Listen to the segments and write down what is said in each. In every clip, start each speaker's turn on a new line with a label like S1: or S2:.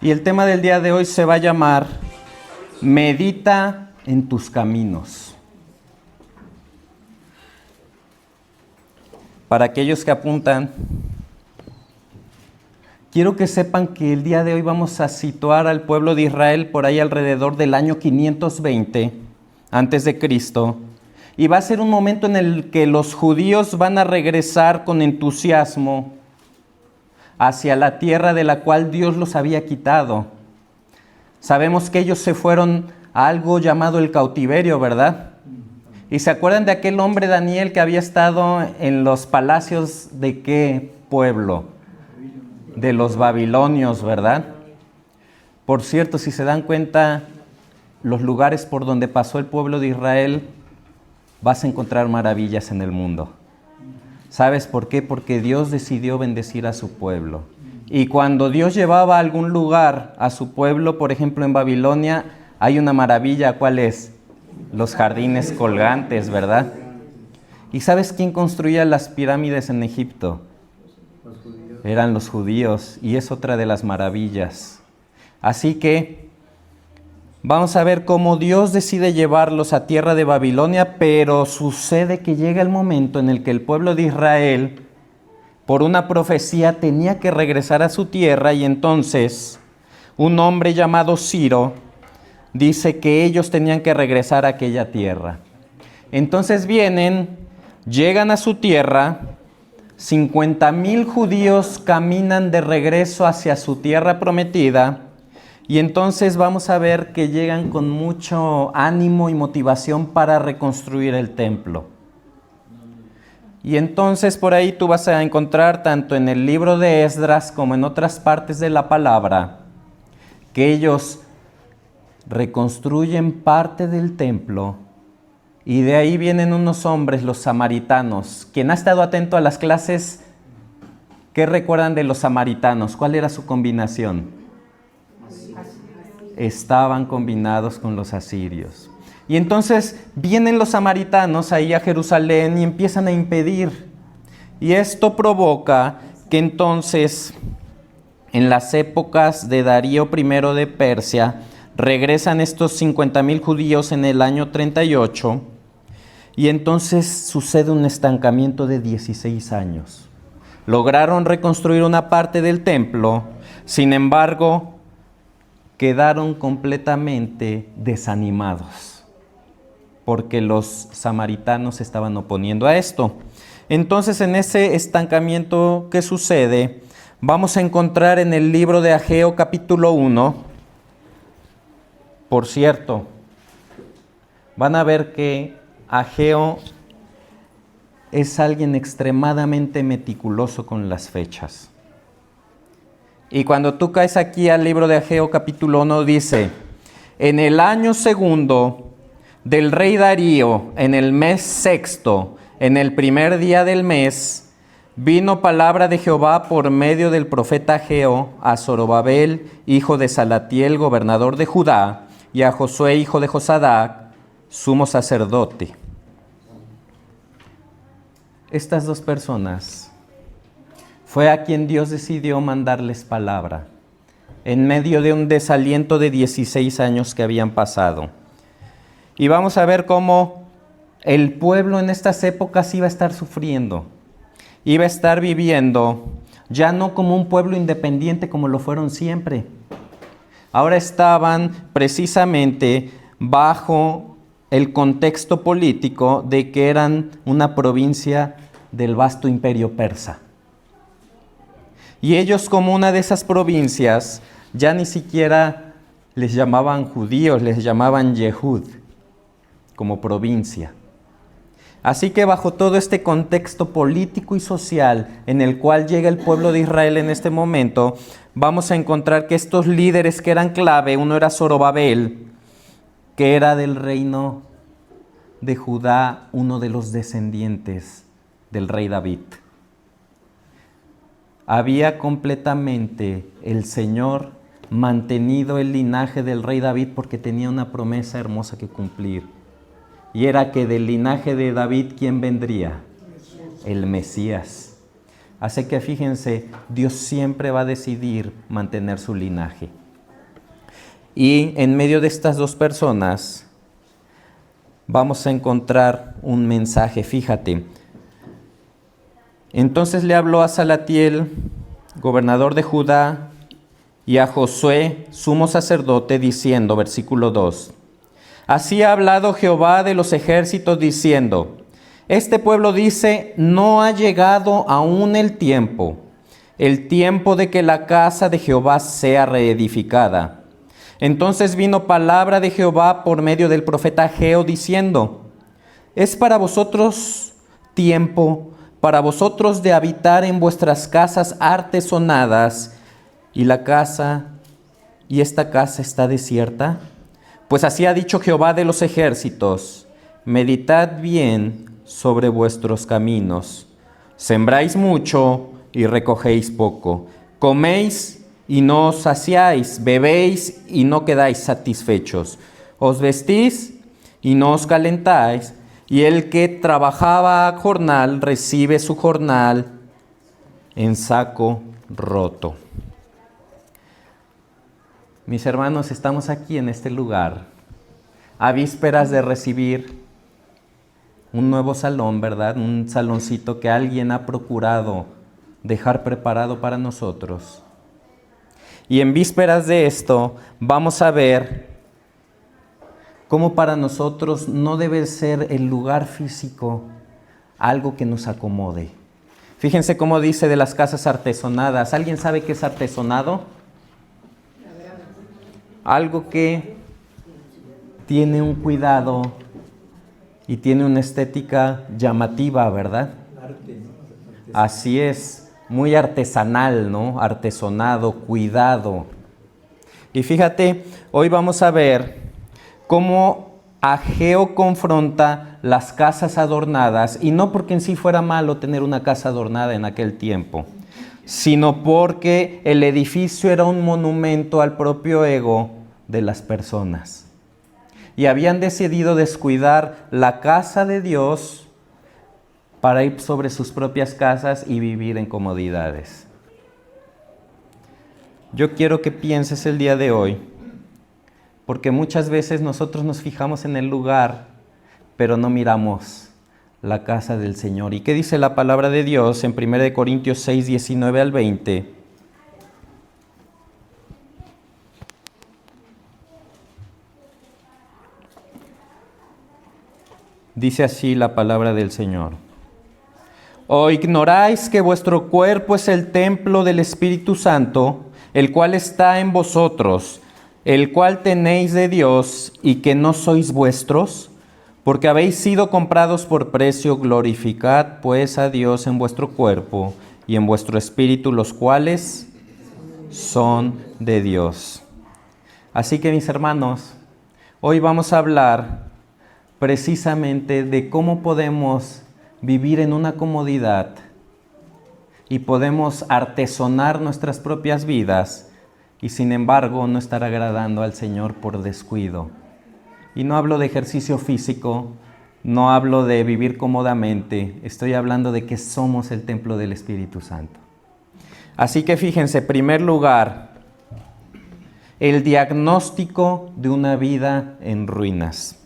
S1: Y el tema del día de hoy se va a llamar Medita en tus caminos. Para aquellos que apuntan, quiero que sepan que el día de hoy vamos a situar al pueblo de Israel por ahí alrededor del año 520 antes de Cristo. Y va a ser un momento en el que los judíos van a regresar con entusiasmo hacia la tierra de la cual Dios los había quitado. Sabemos que ellos se fueron a algo llamado el cautiverio, ¿verdad? ¿Y se acuerdan de aquel hombre Daniel que había estado en los palacios de qué pueblo? De los babilonios, ¿verdad? Por cierto, si se dan cuenta, los lugares por donde pasó el pueblo de Israel, vas a encontrar maravillas en el mundo. ¿Sabes por qué? Porque Dios decidió bendecir a su pueblo. Y cuando Dios llevaba a algún lugar a su pueblo, por ejemplo en Babilonia, hay una maravilla, ¿cuál es? Los jardines colgantes, ¿verdad? ¿Y sabes quién construía las pirámides en Egipto? Eran los judíos, y es otra de las maravillas. Así que vamos a ver cómo Dios decide llevarlos a tierra de Babilonia, pero sucede que llega el momento en el que el pueblo de Israel, por una profecía, tenía que regresar a su tierra, y entonces un hombre llamado Ciro dice que ellos tenían que regresar a aquella tierra. Entonces llegan a su tierra, 50,000 judíos caminan de regreso hacia su tierra prometida, y entonces vamos a ver que llegan con mucho ánimo y motivación para reconstruir el templo. Y entonces por ahí tú vas a encontrar tanto en el libro de Esdras como en otras partes de la palabra que ellos reconstruyen parte del templo, y de ahí vienen unos hombres, los samaritanos. Quien ha estado atento a las clases, ¿qué recuerdan de los samaritanos? ¿Cuál era su combinación? Estaban combinados con los asirios. Y entonces vienen los samaritanos ahí a Jerusalén y empiezan a impedir. Y esto provoca que entonces, en las épocas de Darío I de Persia, regresan estos 50,000 judíos en el año 38, y entonces sucede un estancamiento de 16 años. Lograron reconstruir una parte del templo, sin embargo, quedaron completamente desanimados, porque los samaritanos se estaban oponiendo a esto. Entonces, en ese estancamiento que sucede, vamos a encontrar en el libro de Ageo capítulo 1, por cierto, van a ver que Ageo es alguien extremadamente meticuloso con las fechas. Y cuando tú caes aquí al libro de Ageo capítulo 1, dice: en el año segundo del rey Darío, en el mes sexto, en el primer día del mes, vino palabra de Jehová por medio del profeta Ageo a Zorobabel, hijo de Salatiel, gobernador de Judá, y a Josué, hijo de Josadac, sumo sacerdote. Estas dos personas fue a quien Dios decidió mandarles palabra, en medio de un desaliento de 16 años que habían pasado. Y vamos a ver cómo el pueblo en estas épocas iba a estar sufriendo, iba a estar viviendo ya no como un pueblo independiente como lo fueron siempre. Ahora estaban precisamente bajo el contexto político de que eran una provincia del vasto imperio persa. Y ellos, como una de esas provincias, ya ni siquiera les llamaban judíos, les llamaban Yehud, como provincia. Así que bajo todo este contexto político y social en el cual llega el pueblo de Israel en este momento, vamos a encontrar que estos líderes que eran clave, uno era Zorobabel, que era del reino de Judá, uno de los descendientes del rey David. Había completamente el Señor mantenido el linaje del rey David porque tenía una promesa hermosa que cumplir. Y era que del linaje de David, ¿quién vendría? El Mesías. Así que fíjense, Dios siempre va a decidir mantener su linaje. Y en medio de estas dos personas vamos a encontrar un mensaje, fíjate. Entonces le habló a Salatiel, gobernador de Judá, y a Josué, sumo sacerdote, diciendo, versículo 2, así ha hablado Jehová de los ejércitos, diciendo, este pueblo dice, no ha llegado aún el tiempo de que la casa de Jehová sea reedificada. Entonces vino palabra de Jehová por medio del profeta Ageo, diciendo, es para vosotros tiempo, para vosotros de habitar en vuestras casas artesonadas, y esta casa está desierta. Pues así ha dicho Jehová de los ejércitos, meditad bien sobre vuestros caminos. Sembráis mucho y recogéis poco. Coméis y no os saciáis, bebéis y no quedáis satisfechos. Os vestís y no os calentáis, y el que trabajaba a jornal recibe su jornal en saco roto. Mis hermanos, estamos aquí en este lugar, a vísperas de recibir un nuevo salón, ¿verdad? Un saloncito que alguien ha procurado dejar preparado para nosotros. Y en vísperas de esto, vamos a ver cómo para nosotros no debe ser el lugar físico algo que nos acomode. Fíjense cómo dice de las casas artesonadas. ¿Alguien sabe qué es artesonado? Algo que tiene un cuidado y tiene una estética llamativa, ¿verdad? Así es, muy artesanal, ¿no? Artesonado, cuidado. Y fíjate, hoy vamos a ver cómo Ageo confronta las casas adornadas, y no porque en sí fuera malo tener una casa adornada en aquel tiempo, sino porque el edificio era un monumento al propio ego de las personas. Y habían decidido descuidar la casa de Dios para ir sobre sus propias casas y vivir en comodidades. Yo quiero que pienses el día de hoy, porque muchas veces nosotros nos fijamos en el lugar, pero no miramos la casa del Señor. ¿Y qué dice la palabra de Dios en 1 Corintios 6, 19 al 20? Dice así la palabra del Señor. ¿O ignoráis que vuestro cuerpo es el templo del Espíritu Santo, el cual está en vosotros, el cual tenéis de Dios, y que no sois vuestros? Porque habéis sido comprados por precio. Glorificad pues a Dios en vuestro cuerpo y en vuestro espíritu, los cuales son de Dios. Así que, mis hermanos, hoy vamos a hablar precisamente de cómo podemos vivir en una comodidad y podemos artesonar nuestras propias vidas y sin embargo no estar agradando al Señor por descuido. Y no hablo de ejercicio físico, no hablo de vivir cómodamente, estoy hablando de que somos el templo del Espíritu Santo. Así que fíjense, en primer lugar, el diagnóstico de una vida en ruinas.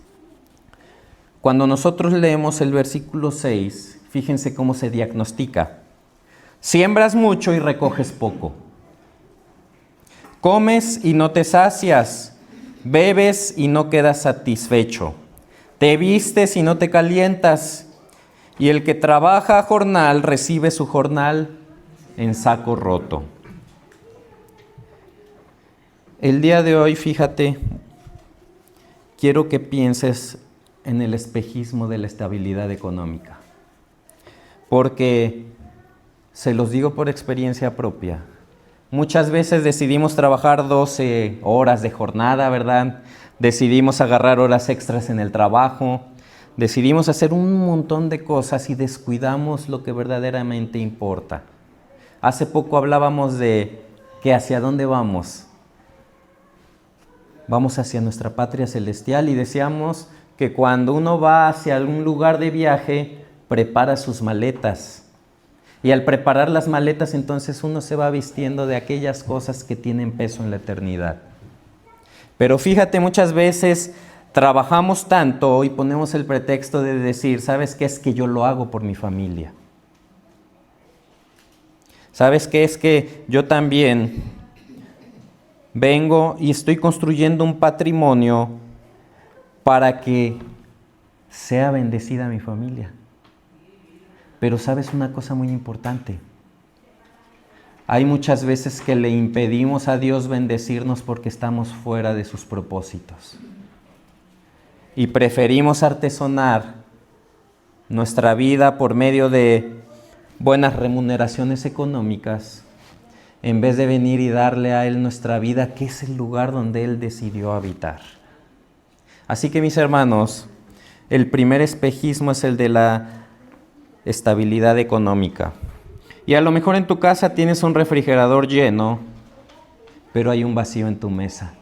S1: Cuando nosotros leemos el versículo 6, fíjense cómo se diagnostica. Siembras mucho y recoges poco. Comes y no te sacias. Bebes y no quedas satisfecho. Te vistes y no te calientas. Y el que trabaja a jornal recibe su jornal en saco roto. El día de hoy, fíjate, quiero que pienses en el espejismo de la estabilidad económica. Porque, se los digo por experiencia propia, muchas veces decidimos trabajar 12 horas de jornada, ¿verdad? Decidimos agarrar horas extras en el trabajo, decidimos hacer un montón de cosas y descuidamos lo que verdaderamente importa. Hace poco hablábamos de que hacia dónde vamos. Vamos hacia nuestra patria celestial y decíamos que cuando uno va hacia algún lugar de viaje, prepara sus maletas. Y al preparar las maletas, entonces uno se va vistiendo de aquellas cosas que tienen peso en la eternidad. Pero fíjate, muchas veces trabajamos tanto y ponemos el pretexto de decir, ¿sabes qué? Es que yo lo hago por mi familia. ¿Sabes qué? Es que yo también vengo y estoy construyendo un patrimonio para que sea bendecida mi familia. Pero ¿sabes una cosa muy importante? Hay muchas veces que le impedimos a Dios bendecirnos porque estamos fuera de sus propósitos. Y preferimos artesonar nuestra vida por medio de buenas remuneraciones económicas, en vez de venir y darle a Él nuestra vida, que es el lugar donde Él decidió habitar. Así que, mis hermanos, el primer espejismo es el de la estabilidad económica. Y a lo mejor en tu casa tienes un refrigerador lleno, pero hay un vacío en tu mesa.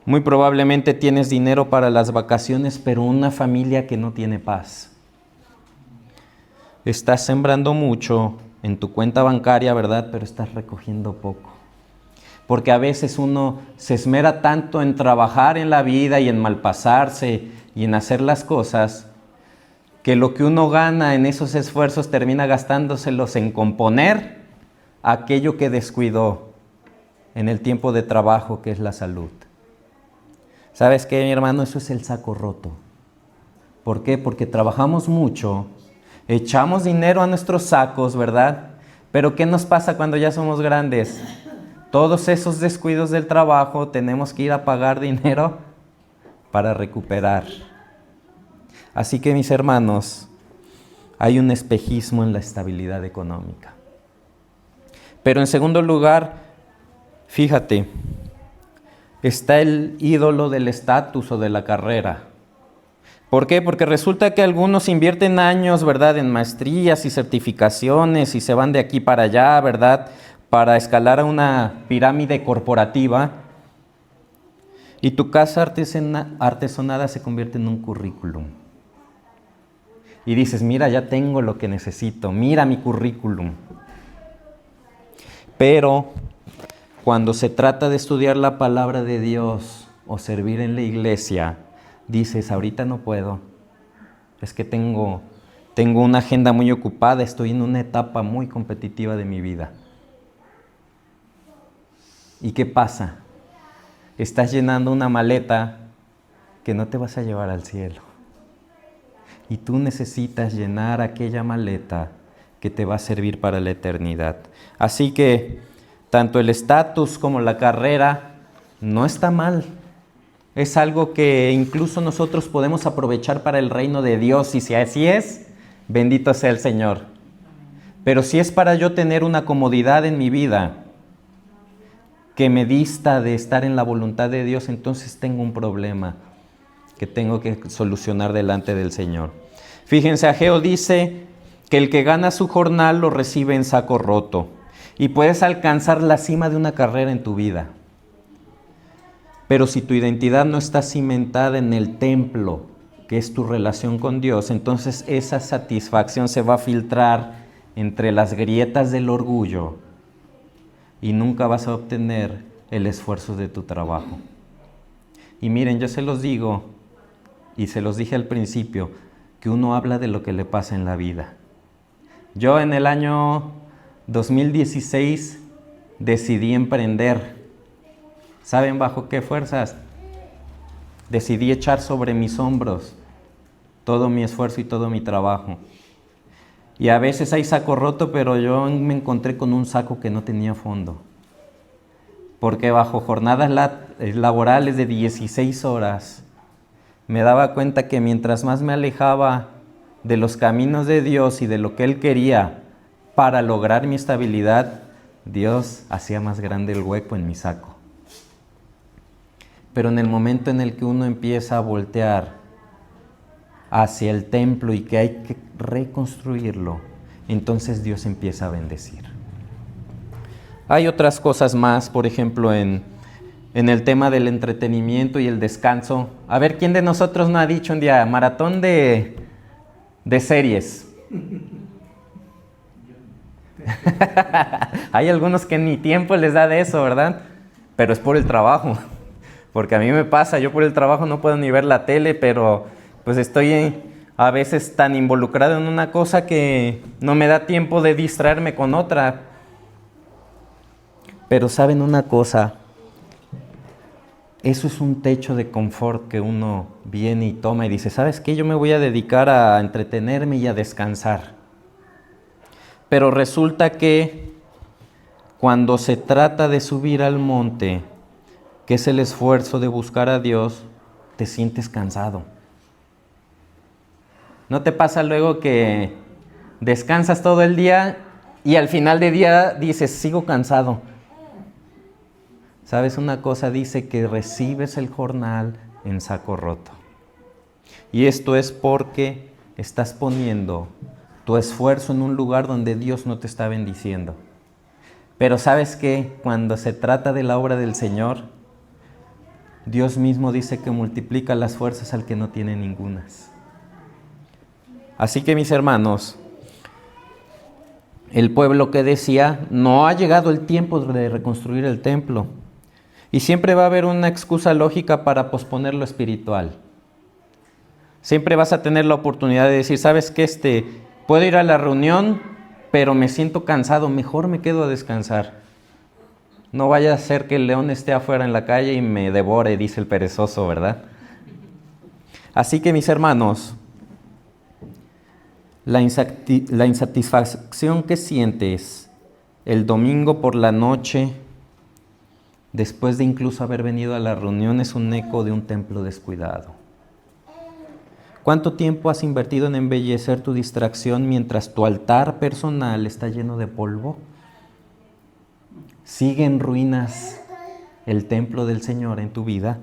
S1: Muy probablemente tienes dinero para las vacaciones, pero una familia que no tiene paz. Estás sembrando mucho en tu cuenta bancaria, ¿verdad? Pero estás recogiendo poco. Porque a veces uno se esmera tanto en trabajar en la vida y en malpasarse y en hacer las cosas, que lo que uno gana en esos esfuerzos termina gastándoselos en componer aquello que descuidó en el tiempo de trabajo, que es la salud. ¿Sabes qué, mi hermano? Eso es el saco roto. ¿Por qué? Porque trabajamos mucho, echamos dinero a nuestros sacos, ¿verdad? Pero ¿qué nos pasa cuando ya somos grandes? Todos esos descuidos del trabajo tenemos que ir a pagar dinero para recuperar. Así que, mis hermanos, hay un espejismo en la estabilidad económica. Pero en segundo lugar, fíjate, está el ídolo del estatus o de la carrera. ¿Por qué? Porque resulta que algunos invierten años, ¿verdad?, en maestrías y certificaciones y se van de aquí para allá, ¿verdad?, para escalar a una pirámide corporativa. Y tu casa artesonada se convierte en un currículum. Y dices, mira, ya tengo lo que necesito, mira mi currículum. Pero cuando se trata de estudiar la palabra de Dios o servir en la iglesia, dices, ahorita no puedo, es que tengo una agenda muy ocupada, estoy en una etapa muy competitiva de mi vida. ¿Y qué pasa? Estás llenando una maleta que no te vas a llevar al cielo. Y tú necesitas llenar aquella maleta que te va a servir para la eternidad. Así que tanto el estatus como la carrera no está mal. Es algo que incluso nosotros podemos aprovechar para el reino de Dios, y si así es, bendito sea el Señor. Pero si es para yo tener una comodidad en mi vida que me dista de estar en la voluntad de Dios, entonces tengo un problema que tengo que solucionar delante del Señor. Fíjense, Ageo dice que el que gana su jornal lo recibe en saco roto, y puedes alcanzar la cima de una carrera en tu vida. Pero si tu identidad no está cimentada en el templo, que es tu relación con Dios, entonces esa satisfacción se va a filtrar entre las grietas del orgullo y nunca vas a obtener el esfuerzo de tu trabajo. Y miren, yo se los digo, y se los dije al principio, que uno habla de lo que le pasa en la vida. Yo en el año 2016 decidí emprender. ¿Saben bajo qué fuerzas? Decidí echar sobre mis hombros todo mi esfuerzo y todo mi trabajo. Y a veces hay saco roto, pero yo me encontré con un saco que no tenía fondo. Porque bajo jornadas laborales de 16 horas, me daba cuenta que mientras más me alejaba de los caminos de Dios y de lo que Él quería para lograr mi estabilidad, Dios hacía más grande el hueco en mi saco. Pero en el momento en el que uno empieza a voltear hacia el templo y que hay que reconstruirlo, entonces Dios empieza a bendecir. Hay otras cosas más, por ejemplo, en el tema del entretenimiento y el descanso. A ver, ¿quién de nosotros no ha dicho un día maratón de series? Hay algunos que ni tiempo les da de eso, ¿verdad? Pero es por el trabajo. Porque a mí me pasa, yo por el trabajo no puedo ni ver la tele, pero pues estoy a veces tan involucrado en una cosa que no me da tiempo de distraerme con otra. Pero ¿saben una cosa? Eso es un techo de confort que uno viene y toma y dice, ¿sabes qué? Yo me voy a dedicar a entretenerme y a descansar. Pero resulta que cuando se trata de subir al monte, que es el esfuerzo de buscar a Dios, te sientes cansado. ¿No te pasa luego que descansas todo el día y al final del día dices, sigo cansado? ¿Sabes una cosa? Dice que recibes el jornal en saco roto. Y esto es porque estás poniendo tu esfuerzo en un lugar donde Dios no te está bendiciendo. Pero ¿sabes qué? Cuando se trata de la obra del Señor, Dios mismo dice que multiplica las fuerzas al que no tiene ningunas. Así que mis hermanos, el pueblo que decía, no ha llegado el tiempo de reconstruir el templo. Y siempre va a haber una excusa lógica para posponer lo espiritual. Siempre vas a tener la oportunidad de decir, ¿sabes qué? Puedo ir a la reunión, pero me siento cansado, mejor me quedo a descansar. No vaya a ser que el león esté afuera en la calle y me devore, dice el perezoso, ¿verdad? Así que mis hermanos, la insatisfacción que sientes el domingo por la noche, después de incluso haber venido a la reunión, es un eco de un templo descuidado. ¿Cuánto tiempo has invertido en embellecer tu distracción mientras tu altar personal está lleno de polvo? ¿Sigue en ruinas el templo del Señor en tu vida?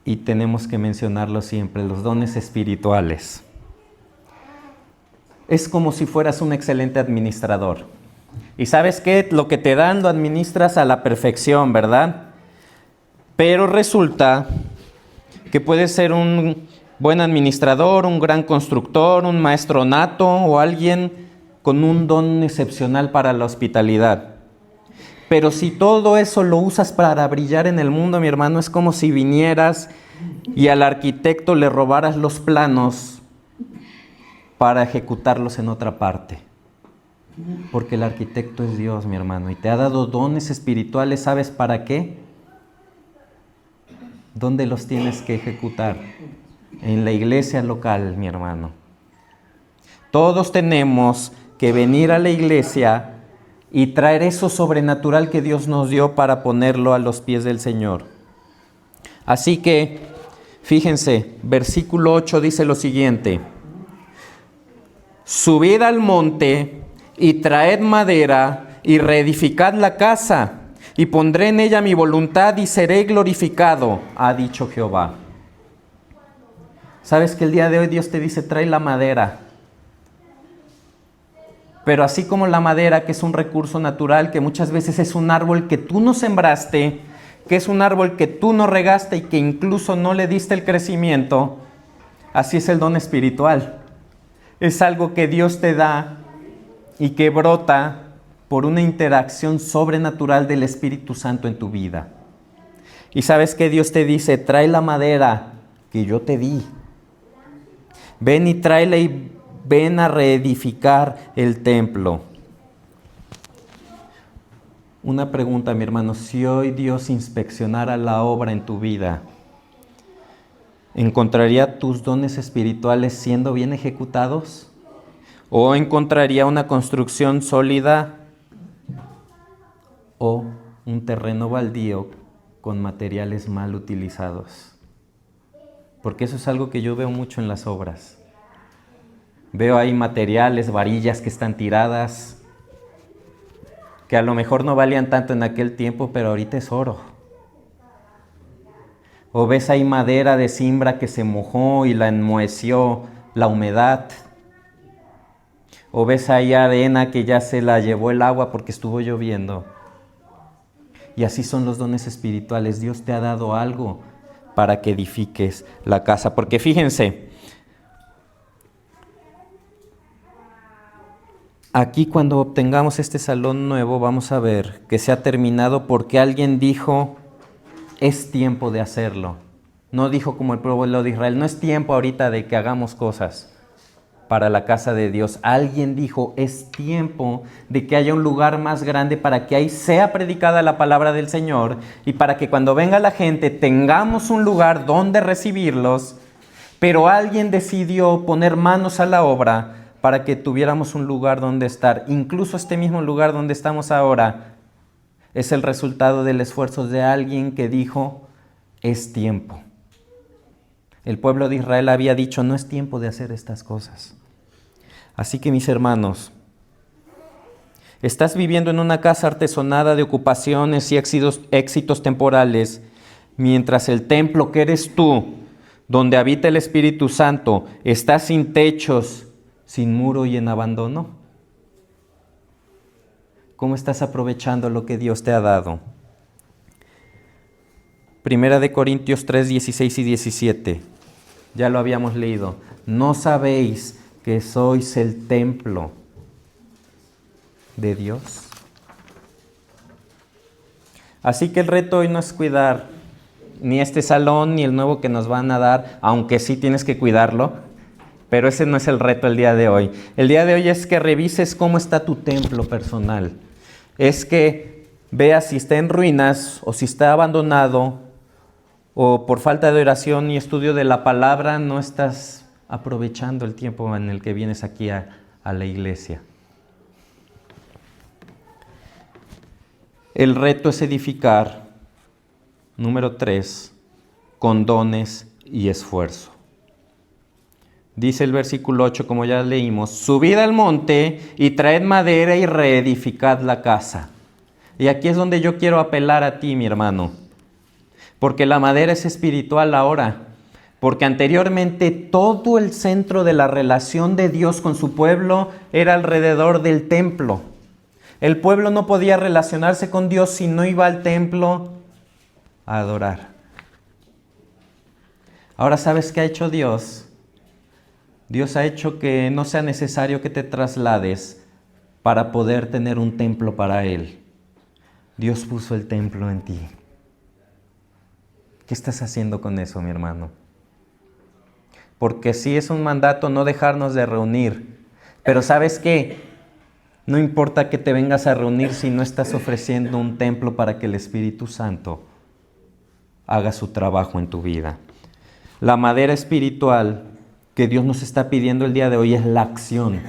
S1: Y tenemos que mencionarlo siempre, los dones espirituales. Es como si fueras un excelente administrador. Y ¿sabes qué? Lo que te dan lo administras a la perfección, ¿verdad? Pero resulta que puedes ser un buen administrador, un gran constructor, un maestro nato o alguien con un don excepcional para la hospitalidad. Pero si todo eso lo usas para brillar en el mundo, mi hermano, es como si vinieras y al arquitecto le robaras los planos para ejecutarlos en otra parte. Porque el arquitecto es Dios, mi hermano, y te ha dado dones espirituales, ¿sabes para qué? ¿Dónde los tienes que ejecutar? En la iglesia local, mi hermano. Todos tenemos que venir a la iglesia y traer eso sobrenatural que Dios nos dio para ponerlo a los pies del Señor. Así que, fíjense, versículo 8 dice lo siguiente: subid al monte y traed madera y reedificad la casa, y pondré en ella mi voluntad y seré glorificado, ha dicho Jehová. ¿Sabes que el día de hoy Dios te dice, trae la madera? Pero así como la madera, que es un recurso natural, que muchas veces es un árbol que tú no sembraste, que es un árbol que tú no regaste y que incluso no le diste el crecimiento, así es el don espiritual. Es algo que Dios te da y que brota por una interacción sobrenatural del Espíritu Santo en tu vida. Y sabes que Dios te dice, trae la madera que yo te di. Ven y tráela y ven a reedificar el templo. Una pregunta, mi hermano, si hoy Dios inspeccionara la obra en tu vida, ¿encontraría tus dones espirituales siendo bien ejecutados? ¿O encontraría una construcción sólida o un terreno baldío con materiales mal utilizados? Porque eso es algo que yo veo mucho en las obras. Veo ahí materiales, varillas que están tiradas, que a lo mejor no valían tanto en aquel tiempo, pero ahorita es oro. O ves ahí madera de cimbra que se mojó y la enmoheció la humedad. O ves ahí arena que ya se la llevó el agua porque estuvo lloviendo. Y así son los dones espirituales. Dios te ha dado algo para que edifiques la casa. Porque fíjense, aquí cuando obtengamos este salón nuevo vamos a ver que se ha terminado porque alguien dijo, es tiempo de hacerlo. No dijo como el pueblo de Israel, no es tiempo ahorita de que hagamos cosas para la casa de Dios. Alguien dijo, es tiempo de que haya un lugar más grande para que ahí sea predicada la palabra del Señor y para que cuando venga la gente tengamos un lugar donde recibirlos. Pero alguien decidió poner manos a la obra para que tuviéramos un lugar donde estar. Incluso este mismo lugar donde estamos ahora es el resultado del esfuerzo de alguien que dijo, es tiempo. El pueblo de Israel había dicho, no es tiempo de hacer estas cosas. Así que mis hermanos, estás viviendo en una casa artesonada de ocupaciones y éxitos temporales, mientras el templo que eres tú, donde habita el Espíritu Santo, está sin techos, sin muro y en abandono. ¿Cómo estás aprovechando lo que Dios te ha dado? Primera de Corintios 3, 16 y 17. Ya lo habíamos leído. ¿No sabéis que sois el templo de Dios? Así que el reto hoy no es cuidar ni este salón ni el nuevo que nos van a dar, aunque sí tienes que cuidarlo, pero ese no es el reto el día de hoy. El día de hoy es que revises cómo está tu templo personal. Es que veas si está en ruinas o si está abandonado, o por falta de oración y estudio de la palabra no estás aprovechando el tiempo en el que vienes aquí a la iglesia. El reto es edificar, número 3, con dones y esfuerzo. Dice el versículo 8, como ya leímos, subid al monte y traed madera y reedificad la casa. Y aquí es donde yo quiero apelar a ti, mi hermano. Porque la madera es espiritual ahora. Porque anteriormente todo el centro de la relación de Dios con su pueblo era alrededor del templo. El pueblo no podía relacionarse con Dios si no iba al templo a adorar. Ahora, ¿sabes qué ha hecho Dios? Dios ha hecho que no sea necesario que te traslades para poder tener un templo para Él. Dios puso el templo en ti. ¿Qué estás haciendo con eso, mi hermano? Porque sí es un mandato no dejarnos de reunir. Pero ¿sabes qué? No importa que te vengas a reunir si no estás ofreciendo un templo para que el Espíritu Santo haga su trabajo en tu vida. La madera espiritual que Dios nos está pidiendo el día de hoy es la acción.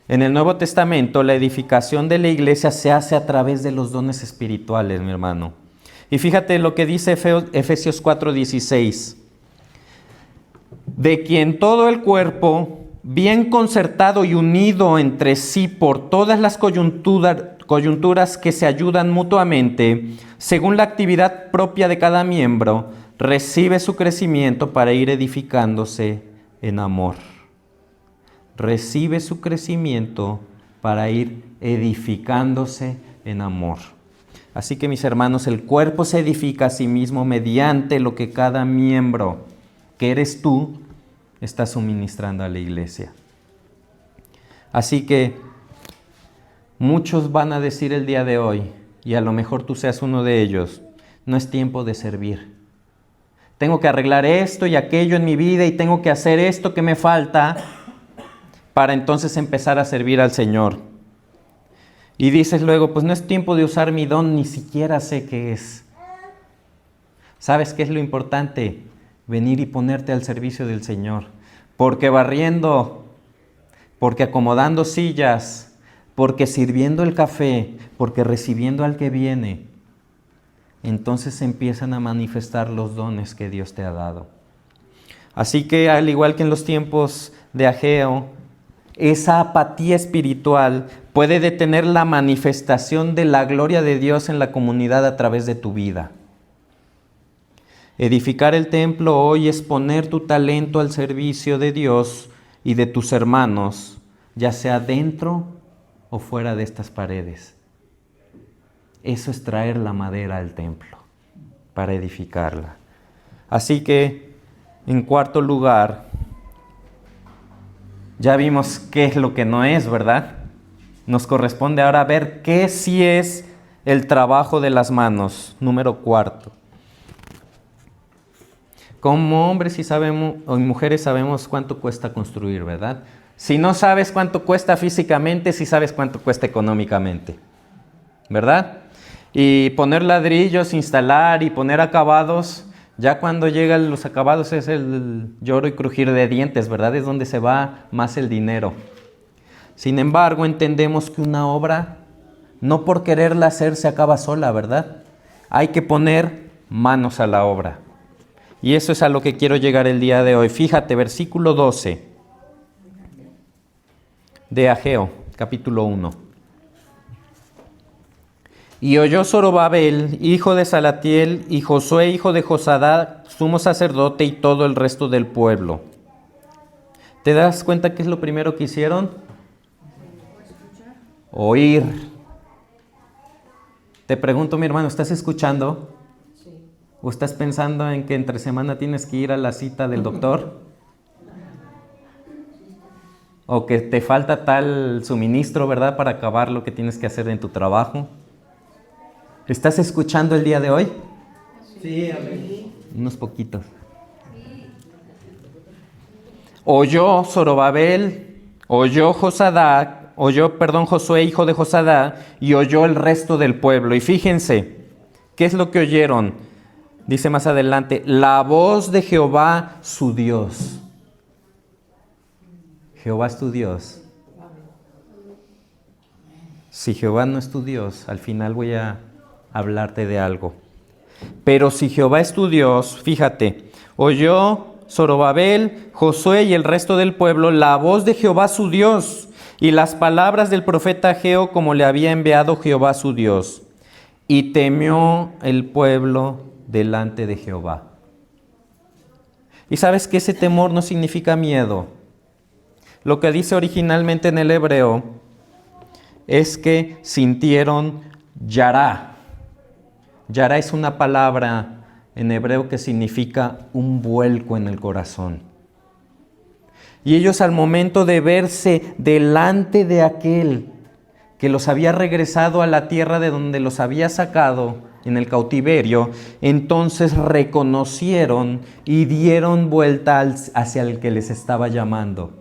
S1: En el Nuevo Testamento, la edificación de la iglesia se hace a través de los dones espirituales, mi hermano. Y fíjate lo que dice Efesios 4:16. De quien todo el cuerpo, bien concertado y unido entre sí por todas las coyunturas que se ayudan mutuamente, según la actividad propia de cada miembro, recibe su crecimiento para ir edificándose en amor. Recibe su crecimiento para ir edificándose en amor. Así que, mis hermanos, el cuerpo se edifica a sí mismo mediante lo que cada miembro, que eres tú, está suministrando a la iglesia. Así que muchos van a decir el día de hoy, y a lo mejor tú seas uno de ellos, no es tiempo de servir. Tengo que arreglar esto y aquello en mi vida y tengo que hacer esto que me falta para entonces empezar a servir al Señor. Y dices luego, pues no es tiempo de usar mi don, ni siquiera sé qué es. ¿Sabes qué es lo importante? Venir y ponerte al servicio del Señor. Porque barriendo, porque acomodando sillas, porque sirviendo el café, porque recibiendo al que viene, entonces se empiezan a manifestar los dones que Dios te ha dado. Así que al igual que en los tiempos de Ageo, esa apatía espiritual puede detener la manifestación de la gloria de Dios en la comunidad a través de tu vida. Edificar el templo hoy es poner tu talento al servicio de Dios y de tus hermanos, ya sea dentro o fuera de estas paredes. Eso es traer la madera al templo para edificarla. Así que, en cuarto lugar, ya vimos qué es lo que no es, ¿verdad? Nos corresponde ahora ver qué sí es el trabajo de las manos. Número 4. Como hombres y sabemos, o mujeres sabemos cuánto cuesta construir, ¿verdad? Si no sabes cuánto cuesta físicamente, sí sabes cuánto cuesta económicamente, ¿verdad? Y poner ladrillos, instalar y poner acabados, ya cuando llegan los acabados es el lloro y crujir de dientes, ¿verdad? Es donde se va más el dinero. Sin embargo, entendemos que una obra, no por quererla hacer, se acaba sola, ¿verdad? Hay que poner manos a la obra. Y eso es a lo que quiero llegar el día de hoy. Fíjate, versículo 12 de Ageo, capítulo 1. Y oyó Zorobabel, hijo de Salatiel, y Josué, hijo de Josadá, sumo sacerdote, y todo el resto del pueblo. ¿Te das cuenta qué es lo primero que hicieron? Oír. Te pregunto, mi hermano, ¿estás escuchando? ¿O estás pensando en que entre semana tienes que ir a la cita del doctor? ¿O que te falta tal suministro, ¿verdad?, para acabar lo que tienes que hacer en tu trabajo. ¿Estás escuchando el día de hoy?
S2: Sí, amén.
S1: Unos poquitos. Oyó Zorobabel, oyó Josué, hijo de Josadá, y oyó el resto del pueblo. Y fíjense, ¿qué es lo que oyeron? Dice más adelante, la voz de Jehová su Dios. Jehová es tu Dios. Si Jehová no es tu Dios, al final voy a hablarte de algo. Pero si Jehová es tu Dios, fíjate, oyó Zorobabel, Josué y el resto del pueblo la voz de Jehová su Dios y las palabras del profeta Ageo como le había enviado Jehová su Dios. Y temió el pueblo delante de Jehová. Y sabes que ese temor no significa miedo. Lo que dice originalmente en el hebreo es que sintieron yará. Yará es una palabra en hebreo que significa un vuelco en el corazón. Y ellos, al momento de verse delante de aquel que los había regresado a la tierra de donde los había sacado en el cautiverio, entonces reconocieron y dieron vuelta hacia el que les estaba llamando.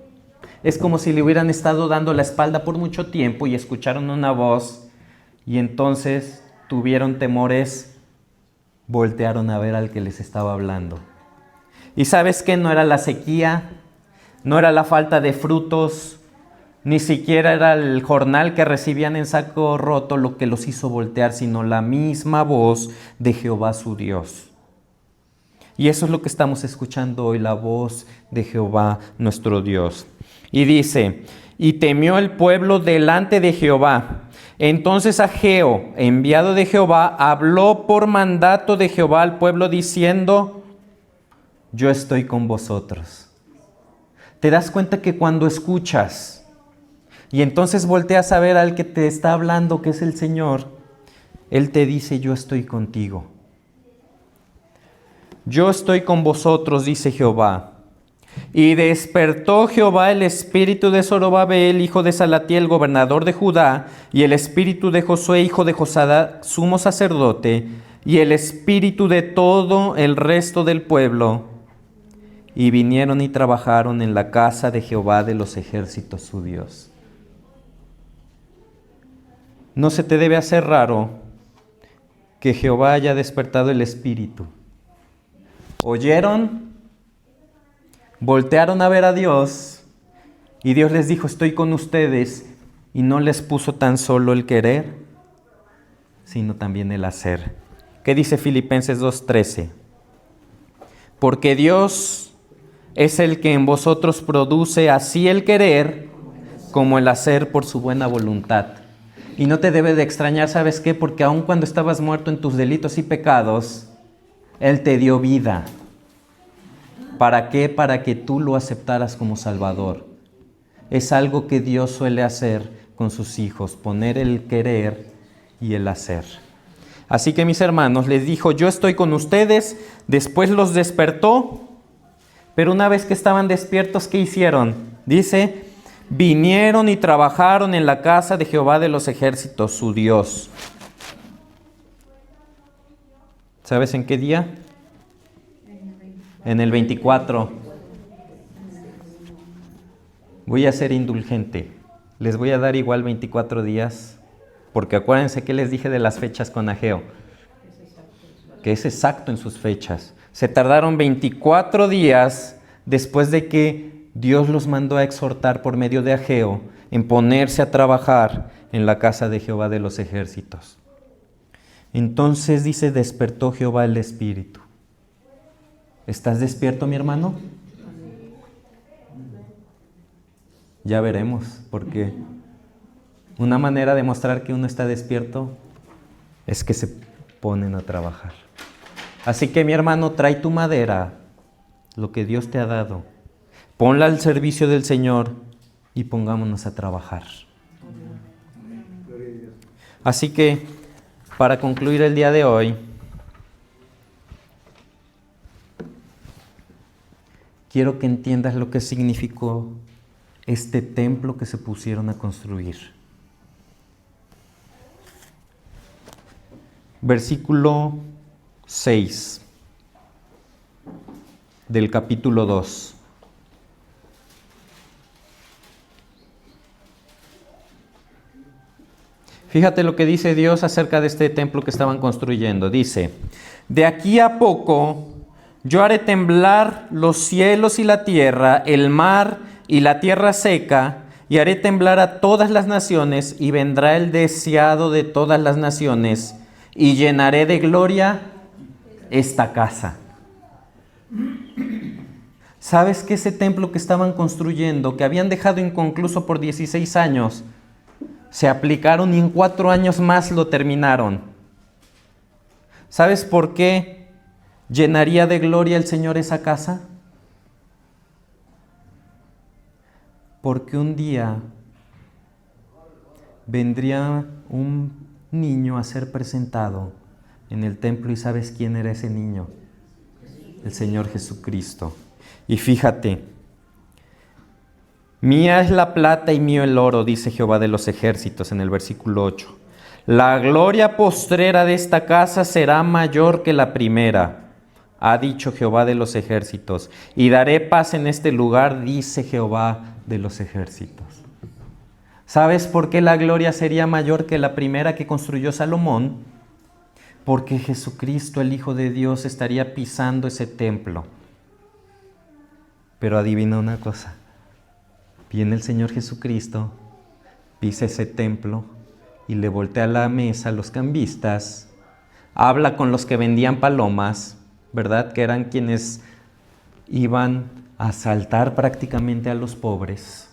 S1: Es como si le hubieran estado dando la espalda por mucho tiempo y escucharon una voz y entonces tuvieron temores, voltearon a ver al que les estaba hablando. ¿Y sabes qué? No era la sequía, no era la falta de frutos, ni siquiera era el jornal que recibían en saco roto lo que los hizo voltear, sino la misma voz de Jehová su Dios. Y eso es lo que estamos escuchando hoy, la voz de Jehová nuestro Dios. Y dice, y temió el pueblo delante de Jehová. Entonces Ageo, enviado de Jehová, habló por mandato de Jehová al pueblo diciendo, yo estoy con vosotros. ¿Te das cuenta que cuando escuchas y entonces volteas a ver al que te está hablando, que es el Señor, Él te dice, yo estoy contigo? Yo estoy con vosotros, dice Jehová. Y despertó Jehová el espíritu de Zorobabel, hijo de Salatiel, gobernador de Judá, y el espíritu de Josué, hijo de Josadá, sumo sacerdote, y el espíritu de todo el resto del pueblo. Y vinieron y trabajaron en la casa de Jehová de los ejércitos su Dios. No se te debe hacer raro que Jehová haya despertado el espíritu. ¿Oyeron? Voltearon a ver a Dios y Dios les dijo, estoy con ustedes, y no les puso tan solo el querer, sino también el hacer. ¿Qué dice Filipenses 2:13? Porque Dios es el que en vosotros produce así el querer como el hacer por su buena voluntad. Y no te debe de extrañar, ¿sabes qué? Porque aun cuando estabas muerto en tus delitos y pecados, Él te dio vida. ¿Para qué? Para que tú lo aceptaras como Salvador. Es algo que Dios suele hacer con sus hijos, poner el querer y el hacer. Así que, mis hermanos, les dijo, yo estoy con ustedes, después los despertó, pero una vez que estaban despiertos, ¿qué hicieron? Dice, vinieron y trabajaron en la casa de Jehová de los ejércitos, su Dios. ¿Sabes en qué día? En el 24. Voy a ser indulgente. Les voy a dar igual 24 días, porque acuérdense que les dije de las fechas con Ageo, que es exacto en sus fechas. Se tardaron 24 días después de que Dios los mandó a exhortar por medio de Ageo en ponerse a trabajar en la casa de Jehová de los ejércitos. Entonces dice, despertó Jehová el espíritu. ¿Estás despierto, mi hermano? Ya veremos, porque una manera de mostrar que uno está despierto es que se ponen a trabajar. Así que, mi hermano, trae tu madera, lo que Dios te ha dado, ponla al servicio del Señor y pongámonos a trabajar. Así que, para concluir el día de hoy, quiero que entiendas lo que significó este templo que se pusieron a construir. Versículo 6 del capítulo 2. Fíjate lo que dice Dios acerca de este templo que estaban construyendo. Dice, de aquí a poco yo haré temblar los cielos y la tierra, el mar y la tierra seca, y haré temblar a todas las naciones, y vendrá el deseado de todas las naciones, y llenaré de gloria esta casa. ¿Sabes que ese templo que estaban construyendo, que habían dejado inconcluso por 16 años, se aplicaron y en 4 años más lo terminaron? ¿Sabes por qué llenaría de gloria el Señor esa casa? Porque un día vendría un niño a ser presentado en el templo, y ¿sabes quién era ese niño? El Señor Jesucristo. Y fíjate, mía es la plata y mío el oro, dice Jehová de los ejércitos en el versículo 8. La gloria postrera de esta casa será mayor que la primera, ha dicho Jehová de los ejércitos, y daré paz en este lugar, dice Jehová de los ejércitos. ¿Sabes por qué la gloria sería mayor que la primera que construyó Salomón? Porque Jesucristo, el Hijo de Dios, estaría pisando ese templo. Pero adivina una cosa, viene el Señor Jesucristo, pisa ese templo y le voltea la mesa a los cambistas, habla con los que vendían palomas, ¿verdad? Que eran quienes iban a asaltar prácticamente a los pobres,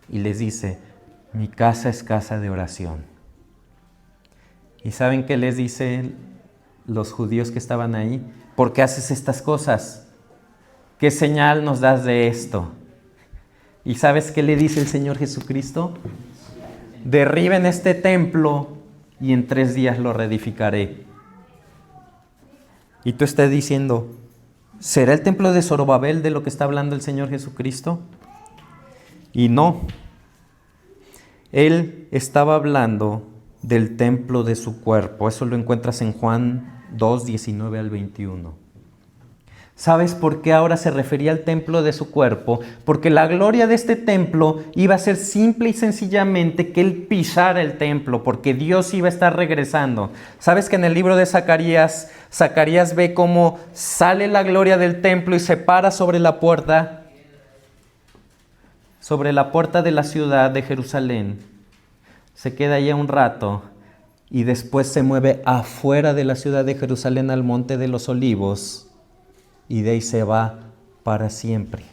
S1: y les dice, mi casa es casa de oración. ¿Y saben qué les dicen los judíos que estaban ahí? ¿Por qué haces estas cosas? ¿Qué señal nos das de esto? ¿Y sabes qué le dice el Señor Jesucristo? Derriben este templo y en 3 días lo reedificaré. Y tú estás diciendo, ¿será el templo de Zorobabel de lo que está hablando el Señor Jesucristo? Y no. Él estaba hablando del templo de su cuerpo. Eso lo encuentras en Juan 2, 19 al 21. ¿Sabes por qué ahora se refería al templo de su cuerpo? Porque la gloria de este templo iba a ser simple y sencillamente que Él pisara el templo, porque Dios iba a estar regresando. ¿Sabes que en el libro de Zacarías, Zacarías ve cómo sale la gloria del templo y se para sobre la puerta de la ciudad de Jerusalén? Se queda allá un rato y después se mueve afuera de la ciudad de Jerusalén al Monte de los Olivos, y de ahí se va para siempre.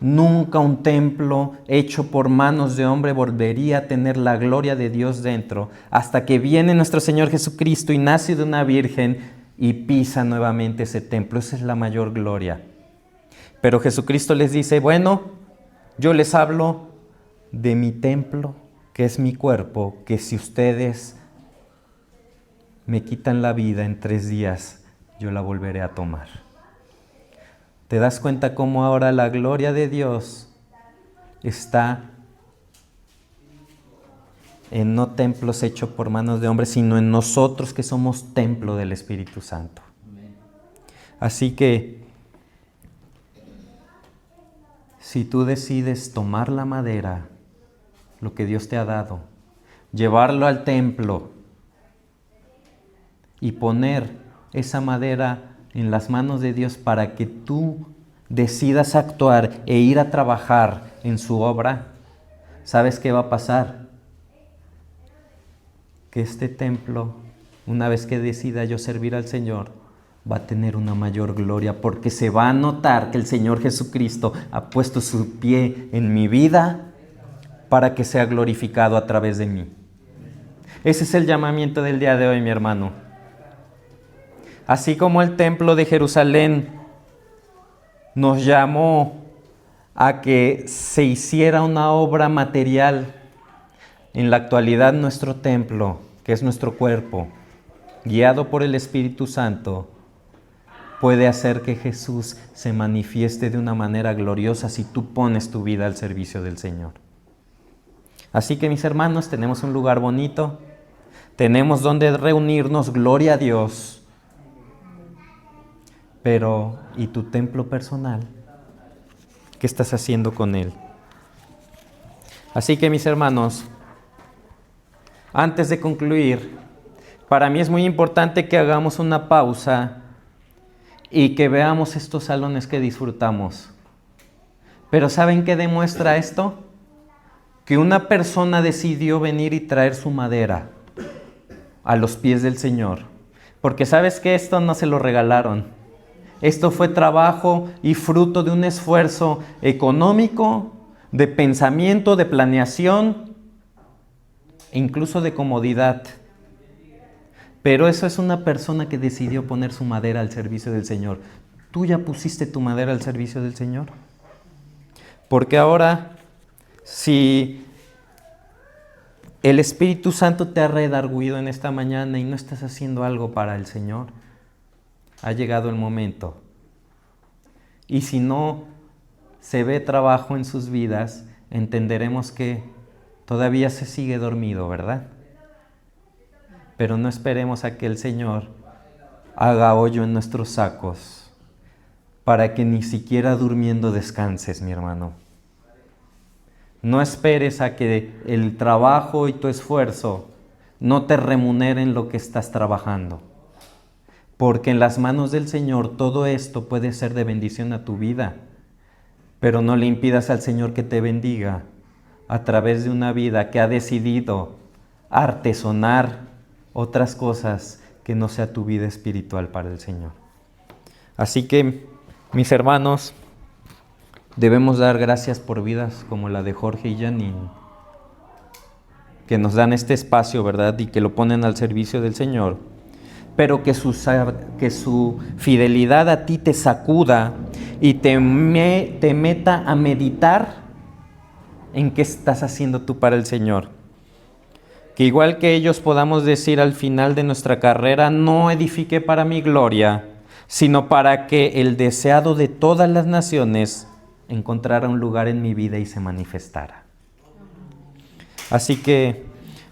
S1: Nunca un templo hecho por manos de hombre volvería a tener la gloria de Dios dentro, hasta que viene nuestro Señor Jesucristo y nace de una virgen y pisa nuevamente ese templo. Esa es la mayor gloria. Pero Jesucristo les dice, bueno, yo les hablo de mi templo, que es mi cuerpo, que si ustedes me quitan la vida en 3 días, yo la volveré a tomar. ¿Te das cuenta cómo ahora la gloria de Dios está en no templos hechos por manos de hombres, sino en nosotros que somos templo del Espíritu Santo. Así que, si tú decides tomar la madera, lo que Dios te ha dado, llevarlo al templo y poner esa madera en las manos de Dios para que tú decidas actuar e ir a trabajar en su obra, ¿sabes qué va a pasar? Que este templo, una vez que decida yo servir al Señor, va a tener una mayor gloria, porque se va a notar que el Señor Jesucristo ha puesto su pie en mi vida para que sea glorificado a través de mí. Ese es el llamamiento del día de hoy, mi hermano. Así como el templo de Jerusalén nos llamó a que se hiciera una obra material, en la actualidad nuestro templo, que es nuestro cuerpo, guiado por el Espíritu Santo, puede hacer que Jesús se manifieste de una manera gloriosa si tú pones tu vida al servicio del Señor. Así que, mis hermanos, tenemos un lugar bonito, tenemos donde reunirnos, gloria a Dios. Pero, ¿y tu templo personal? ¿Qué estás haciendo con él? Así que, mis hermanos, antes de concluir, para mí es muy importante que hagamos una pausa y que veamos estos salones que disfrutamos. Pero ¿saben qué demuestra esto? Que una persona decidió venir y traer su madera a los pies del Señor. Porque ¿sabes qué? Esto no se lo regalaron. Esto fue trabajo y fruto de un esfuerzo económico, de pensamiento, de planeación, e incluso de comodidad. Pero eso es una persona que decidió poner su madera al servicio del Señor. ¿Tú ya pusiste tu madera al servicio del Señor? Porque ahora, si el Espíritu Santo te ha redarguido en esta mañana y no estás haciendo algo para el Señor, ha llegado el momento. Y si no se ve trabajo en sus vidas, entenderemos que todavía se sigue dormido, ¿verdad? Pero no esperemos a que el Señor haga hoyo en nuestros sacos para que ni siquiera durmiendo descanses, mi hermano. No esperes a que el trabajo y tu esfuerzo no te remuneren lo que estás trabajando. Porque en las manos del Señor todo esto puede ser de bendición a tu vida. Pero no le impidas al Señor que te bendiga a través de una vida que ha decidido artesonar otras cosas que no sea tu vida espiritual para el Señor. Así que, mis hermanos, debemos dar gracias por vidas como la de Jorge y Janine, que nos dan este espacio, ¿verdad? Y que lo ponen al servicio del Señor. Pero que su fidelidad a ti te sacuda y te meta a meditar en qué estás haciendo tú para el Señor. Que igual que ellos podamos decir al final de nuestra carrera, no edifiqué para mi gloria, sino para que el deseado de todas las naciones encontrara un lugar en mi vida y se manifestara. Así que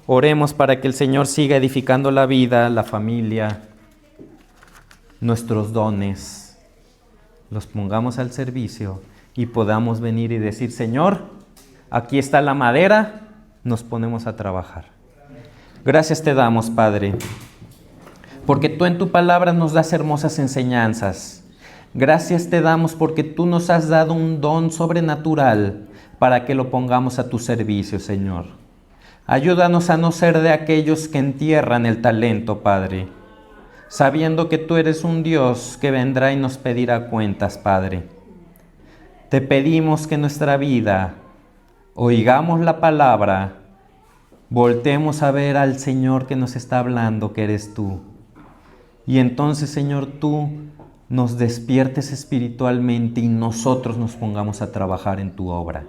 S1: oremos para que el Señor siga edificando la vida, la familia, nuestros dones, los pongamos al servicio y podamos venir y decir, Señor, aquí está la madera, nos ponemos a trabajar. Gracias te damos, Padre, porque tú en tu palabra nos das hermosas enseñanzas. Gracias te damos porque tú nos has dado un don sobrenatural para que lo pongamos a tu servicio, Señor. Ayúdanos a no ser de aquellos que entierran el talento, Padre, sabiendo que tú eres un Dios que vendrá y nos pedirá cuentas, Padre. Te pedimos que en nuestra vida oigamos la palabra, voltemos a ver al Señor que nos está hablando, que eres tú. Y entonces, Señor, tú nos despiertes espiritualmente y nosotros nos pongamos a trabajar en tu obra.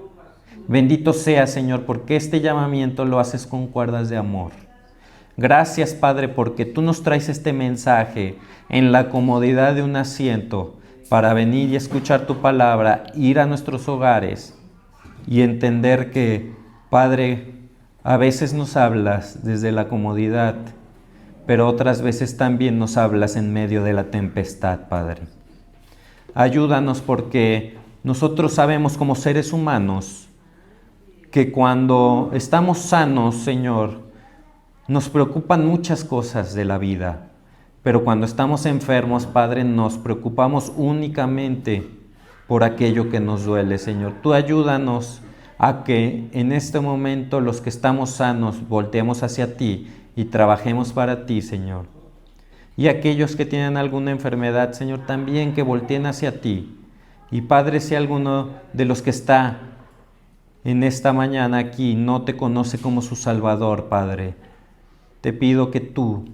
S1: Bendito sea, Señor, porque este llamamiento lo haces con cuerdas de amor. Gracias, Padre, porque tú nos traes este mensaje en la comodidad de un asiento para venir y escuchar tu palabra, ir a nuestros hogares y entender que, Padre, A veces nos hablas desde la comodidad, pero otras veces también nos hablas en medio de la tempestad, Padre. Ayúdanos porque nosotros sabemos como seres humanos que cuando estamos sanos, Señor, nos preocupan muchas cosas de la vida, pero cuando estamos enfermos, Padre, nos preocupamos únicamente por aquello que nos duele, Señor. Tú ayúdanos a que en este momento los que estamos sanos volteemos hacia ti y trabajemos para ti, Señor. Y aquellos que tienen alguna enfermedad, Señor, también que volteen hacia ti. Y Padre, si alguno de los que está en esta mañana aquí no te conoce como su Salvador, Padre, te pido que tú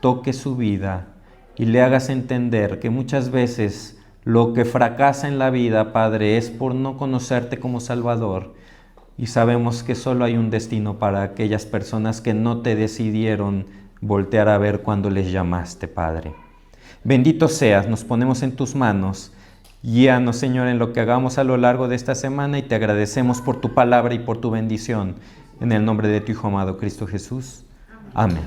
S1: toques su vida y le hagas entender que muchas veces lo que fracasa en la vida, Padre, es por no conocerte como Salvador. Y sabemos que solo hay un destino para aquellas personas que no te decidieron voltear a ver cuando les llamaste, Padre. Bendito seas, nos ponemos en tus manos. Guíanos, Señor, en lo que hagamos a lo largo de esta semana y te agradecemos por tu palabra y por tu bendición. En el nombre de tu Hijo amado Cristo Jesús. Amén.